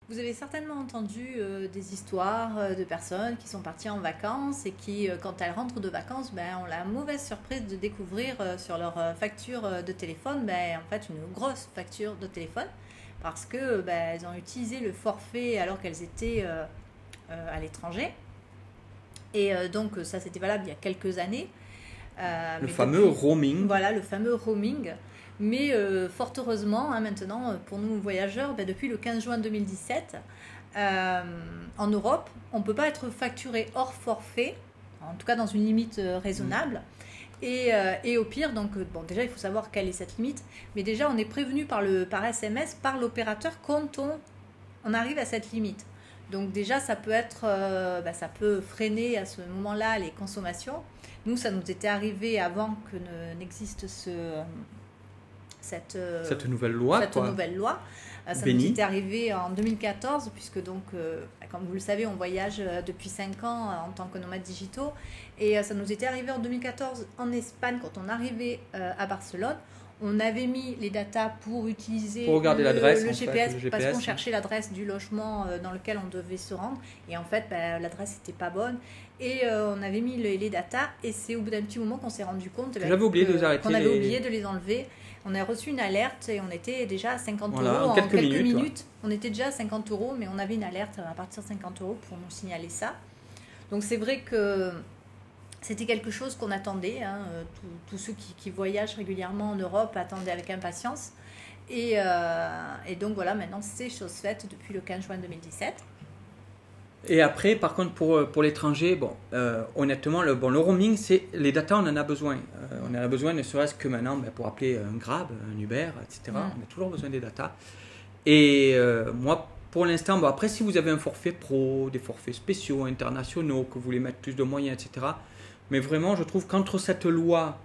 Vous avez certainement entendu des histoires de personnes qui sont parties en vacances et qui, quand elles rentrent de vacances, ben, ont la mauvaise surprise de découvrir sur leur facture de téléphone, ben, en fait, une grosse facture de téléphone parce que ben, elles ont utilisé le forfait alors qu'elles étaient à l'étranger. Et donc, ça, c'était valable il y a quelques années. Le Mais fameux depuis, roaming. voilà, le fameux roaming. Mais fort heureusement, hein, maintenant, pour nous voyageurs, ben, depuis le 15 juin 2017, en Europe, on ne peut pas être facturé hors forfait, en tout cas dans une limite raisonnable. Et au pire, donc, bon, déjà, il faut savoir quelle est cette limite, mais déjà, on est prévenu par SMS, par l'opérateur quand on arrive à cette limite. Donc déjà, ça peut être, ça peut freiner à ce moment-là les consommations. Nous, ça nous était arrivé avant que n'existe Cette nouvelle loi, cette quoi. nouvelle loi. Ça nous Béni. était arrivé en 2014, puisque donc, comme vous le savez, on voyage depuis 5 ans en tant que nomades digitaux. Et ça nous était arrivé en 2014 en Espagne, quand on arrivait à Barcelone. On avait mis les datas pour utiliser Pour regarder l'adresse, le en fait, GPS, le parce GPS. qu'on cherchait l'adresse du logement dans lequel on devait se rendre. Et en fait, l'adresse n'était pas bonne. Et on avait mis les datas. Et c'est au bout d'un petit moment qu'on s'est rendu compte J'avais oublié de les arrêter, qu'on avait oublié de les enlever. On a reçu une alerte et on était déjà à 50 Voilà, euros. en quelques minutes, minutes, on était déjà à 50 euros, mais on avait une alerte à partir de 50 euros pour nous signaler ça. Donc c'est vrai que c'était quelque chose qu'on attendait. Hein. Tous ceux qui voyagent régulièrement en Europe attendaient avec impatience. Et donc voilà, maintenant c'est chose faite depuis le 15 juin 2017. Et après, par contre, pour l'étranger, bon, honnêtement, le roaming, c'est les datas, on en a besoin. On en a besoin, ne serait-ce que maintenant, ben, pour appeler un Grab, un Uber, etc. On a toujours besoin des datas. Et moi, pour l'instant, bon, après, si vous avez un forfait pro, des forfaits spéciaux, internationaux, que vous voulez mettre plus de moyens, etc. Mais vraiment, je trouve qu'entre cette loi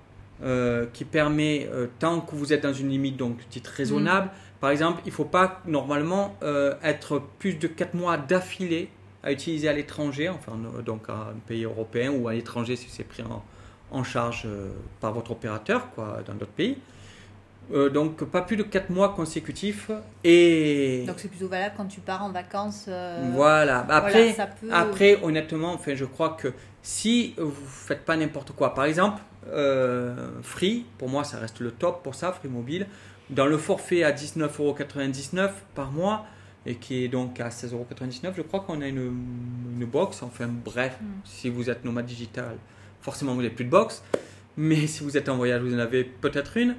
qui permet, tant que vous êtes dans une limite donc dite raisonnable, par exemple, il ne faut pas normalement être plus de 4 mois d'affilée à utiliser à l'étranger, enfin donc à un pays européen ou à l'étranger si c'est pris en charge par votre opérateur, quoi, dans d'autres pays. Donc pas plus de 4 mois consécutifs. Et donc c'est plutôt valable quand tu pars en vacances. Voilà. Après, voilà, ça peut... après, honnêtement, enfin, je crois que si vous faites pas n'importe quoi, par exemple, Free, pour moi ça reste le top pour ça, Free Mobile, dans le forfait à 19,99 € par mois, et qui est donc à 16,99 €, je crois qu'on a une box. Enfin bref, si vous êtes nomade digital, forcément vous n'avez plus de box, mais si vous êtes en voyage, vous en avez peut-être une.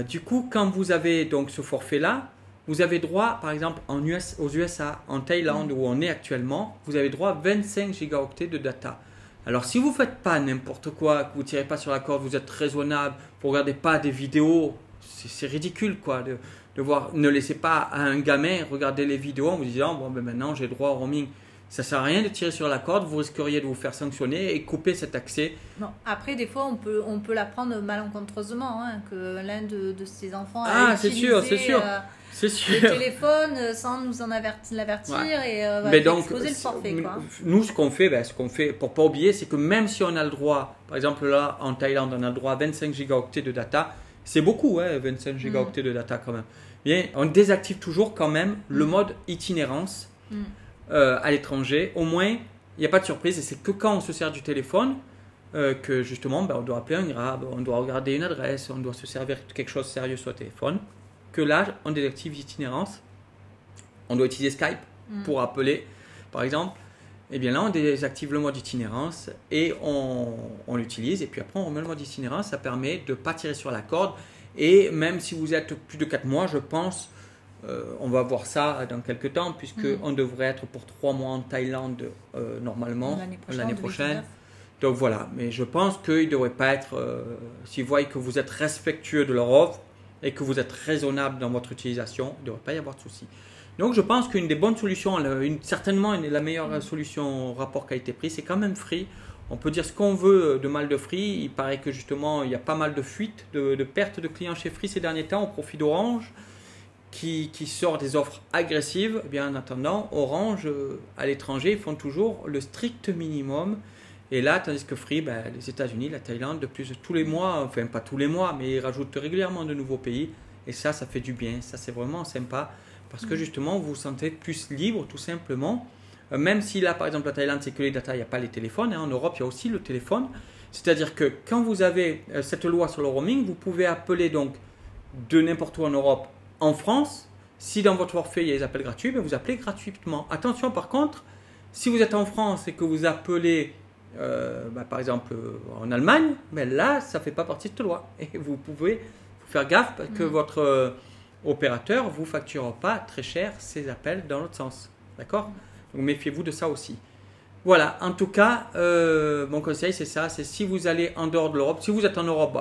Du coup, quand vous avez donc ce forfait-là, vous avez droit, par exemple, aux USA, en Thaïlande, où on est actuellement, vous avez droit à 25 gigaoctets de data. Alors, si vous ne faites pas n'importe quoi, que vous ne tirez pas sur la corde, vous êtes raisonnable, vous ne regardez pas des vidéos, c'est ridicule, quoi, de voir. Ne laissez pas à un gamin regarder les vidéos en vous disant, bon, ben maintenant j'ai droit au roaming. Ça ne sert à rien de tirer sur la corde, vous risqueriez de vous faire sanctionner et couper cet accès. Non. Après, des fois, on peut l'apprendre malencontreusement, hein, que l'un de ses enfants Ah, a c'est utilisé sûr, c'est sûr. C'est le sûr. téléphone sans nous en l'avertir et va donc, exploser le forfait. Quoi. Nous, ce qu'on fait pour pas oublier, c'est que même si on a le droit, par exemple là en Thaïlande, on a le droit à 25 gigaoctets de data, c'est beaucoup, hein, 25 gigaoctets de data quand même. Bien, on désactive toujours quand même le mode itinérance à l'étranger. Au moins, il n'y a pas de surprise, et c'est que quand on se sert du téléphone que justement, on doit appeler un Grab, on doit regarder une adresse, on doit se servir de quelque chose de sérieux sur le téléphone. Que là, on désactive l'itinérance. On doit utiliser Skype pour appeler, par exemple. Et bien là, on désactive le mode itinérance et on l'utilise. Et puis après, on remet le mode itinérance. Ça permet de ne pas tirer sur la corde. Et même si vous êtes plus de 4 mois, je pense, on va voir ça dans quelques temps, puisqu'on devrait être pour 3 mois en Thaïlande normalement l'année prochaine. Donc voilà, mais je pense qu'il ne devrait pas être, s'ils voient que vous êtes respectueux de leur offre et que vous êtes raisonnable dans votre utilisation, il ne devrait pas y avoir de souci. Donc je pense qu'une des bonnes solutions, certainement la meilleure solution rapport qualité-prix, c'est quand même Free. On peut dire ce qu'on veut de mal de Free. Il paraît que justement il y a pas mal de fuites, de pertes de clients chez Free ces derniers temps au profit d'Orange, qui sort des offres agressives. Eh bien, en attendant, Orange à l'étranger, ils font toujours le strict minimum. Et là, tandis que Free, les États-Unis, la Thaïlande, de plus tous les mois, enfin pas tous les mois, mais ils rajoutent régulièrement de nouveaux pays. Et ça fait du bien. Ça, c'est vraiment sympa. Parce que justement, vous vous sentez plus libre, tout simplement. Même si là, par exemple, la Thaïlande, c'est que les data, il n'y a pas les téléphones. En Europe, il y a aussi le téléphone. C'est-à-dire que quand vous avez cette loi sur le roaming, vous pouvez appeler donc de n'importe où en Europe, en France. Si dans votre forfait, il y a des appels gratuits, vous appelez gratuitement. Attention, par contre, si vous êtes en France et que vous appelez, par exemple, en Allemagne, là, ça ne fait pas partie de cette loi. Et vous pouvez faire gaffe que votre opérateur ne vous facture pas très cher ces appels dans l'autre sens. D'accord ? Donc, méfiez-vous de ça aussi. Voilà, en tout cas, mon conseil, c'est ça. C'est si vous allez en dehors de l'Europe, si vous êtes en Europe,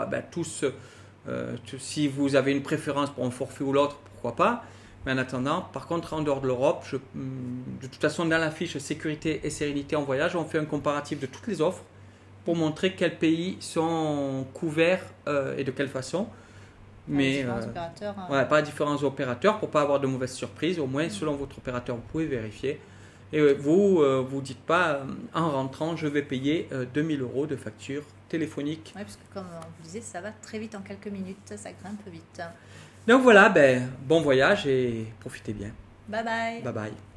si vous avez une préférence pour un forfait ou l'autre, pourquoi pas. Mais en attendant, par contre, en dehors de l'Europe, de toute façon, dans la fiche sécurité et sérénité en voyage, on fait un comparatif de toutes les offres pour montrer quels pays sont couverts et de quelle façon. Mais pas différents opérateurs pour ne pas avoir de mauvaises surprises. Au moins, selon votre opérateur, vous pouvez vérifier. Et vous vous dites pas, en rentrant, je vais payer 2000 € de facture téléphonique. Oui, parce que comme on vous disait, ça va très vite en quelques minutes, ça grimpe vite. Donc voilà, bon voyage et profitez bien. Bye bye. Bye bye.